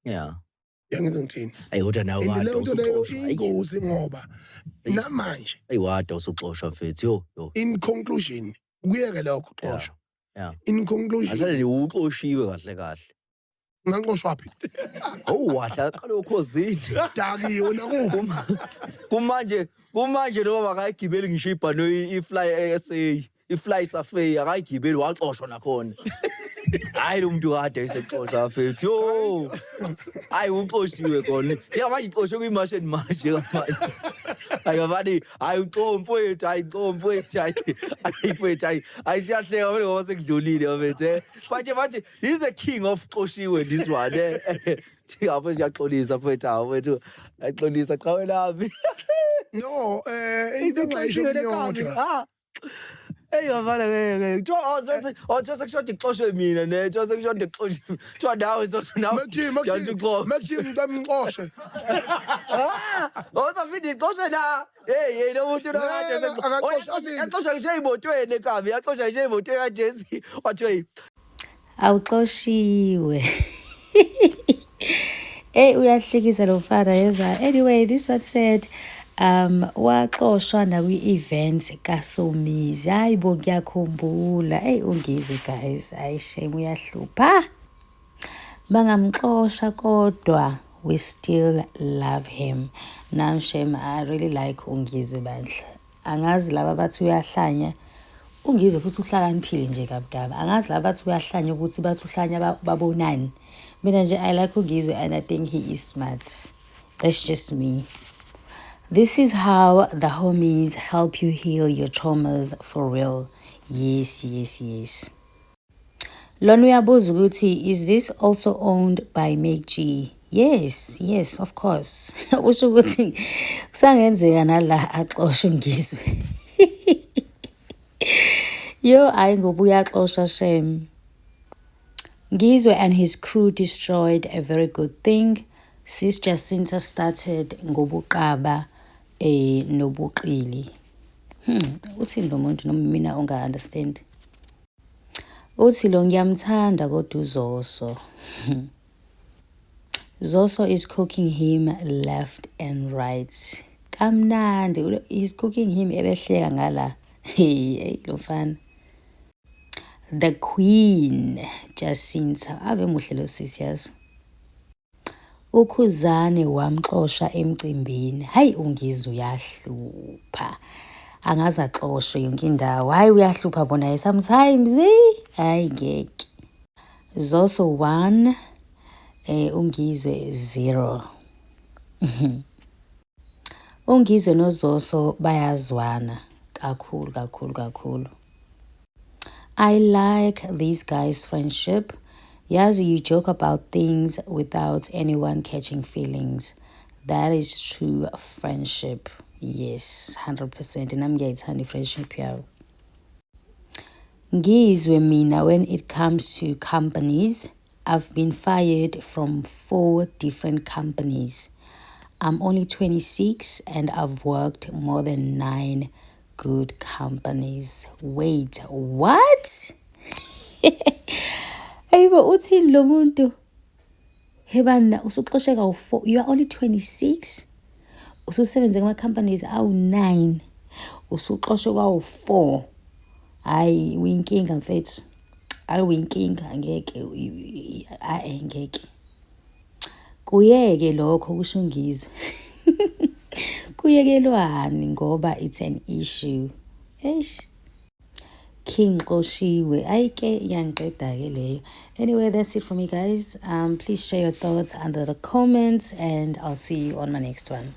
Yeah. Yangizwa ngithini? Kodwa nawe And leyo nto leyo usuxoshwa. ingozi ngoba namanje Wada usuxoshwa mfethu. Yo. In conclusion, kuyeke lokho xoshwa. Yeah. In conclusion. Asale uxoshiwe kahle. Nganxoshwa phi? Wahla qala ukhozini. Daki yona kumanje noma akayigibeli ngisho ibhano iFly SA, iFly Safari akayigibeli waxoshwa nakhona. Hayi lo muntu kade ayisexoxa mfethu. Yo. Hayi uxoshiwe khona. Njengamanje ixoshwe kwiMarch and March ngamanje. Ayabani hayi ucomfowethu ayisiyahleka vele ngoba sekudlulile mfethu. Manje he's a king of xoshiwe this one. Ngapho siyaxolisa mfethu axolisa cha wenaami. No, into engayisho kuyodwa. Yavana ngeke. Just kushoda ixoshwe mina ne. Just kushoda ixoshwe. Kuthiwa nawe nawe. Makuthi ngixoshwe. Uzafika ixoshwe la. Hey lo muntu akade yaxoshwa ngisho emotweni ekhaya. Yaxoshwa ngisho emotweni kaJesi. Wathi hey. Awuxoshiwe. Uyahlekisa lo mfana yeza. Anyway, this one said waxoshwa na kwi-event kaSomizi. Hayibo ngiyakhumbula. Ungizwe guys. Shame uyahlupha. Bangamxosha kodwa we still love him. Now shame I really like Ungizwe bandla. Angazi laba bathi uyahlanya. Ungizwe futhi uhlakaniphile nje kabgaba. Angazi laba bathi uyahlanya ukuthi bathi uhlanya babonani. Mina nje I like Ungizwe and I think he is smart. That's just me. This is how the homies help you heal your traumas for real. Yes. Lona uyabuza ukuthi is this also owned by Meg G? Yes, of course. Usho ukuthi kusangenzeka nala axoshwe Ungizwe. Yo ayi ngoba uyaxoshwa shame. Ngizwe and his crew destroyed a very good thing. Sis Jacinta started ngobuqaba nobuqili. Uthini lo muntu noma mina unga-understand? Uthi lo ngiyamthanda kodwa uZoso. Zoso is cooking him left and right. Kamnandi. He's cooking him ebehleka ngala. Hey lo mfana. The Queen Jacinta. Ave muhle lo sisi yazo. Ukhuzane wamxosha emcimbini. Hayi Ungizwe uyahlupha. Angaze axoshwe yonke indawo. Hayi uyahlupha bona sometimes. Hayi ngeke. Zoso 1 Ungizwe 0. Ungizwe noZoso bayazwana kakhulu. I like these guys' friendship. Yazi, you joke about things without anyone catching feelings. That is true friendship. Yes, 100%. And I'm getting friendship here. Ngizwe mina, when it comes to companies, I've been fired from 4 different companies. I'm only 26 and I've worked more than 9 good companies. Wait, what? Ayibo uthini lo muntu? Hebana usuxosheka u4. You are only 26. Ususebenza kuma companies awu9. Usuxoshwe kwawu4. Hayi uyinkinga mfethu. Hayi uyinkinga ngeke ngeke. Kuyeke lokho kusho Ngizwe. Kuyekelwani ngoba it's an issue. King Xoshiwe. Ayike yangiqeda ke leyo. Anyway, that's it for me guys. Please share your thoughts under the comments and I'll see you on my next one.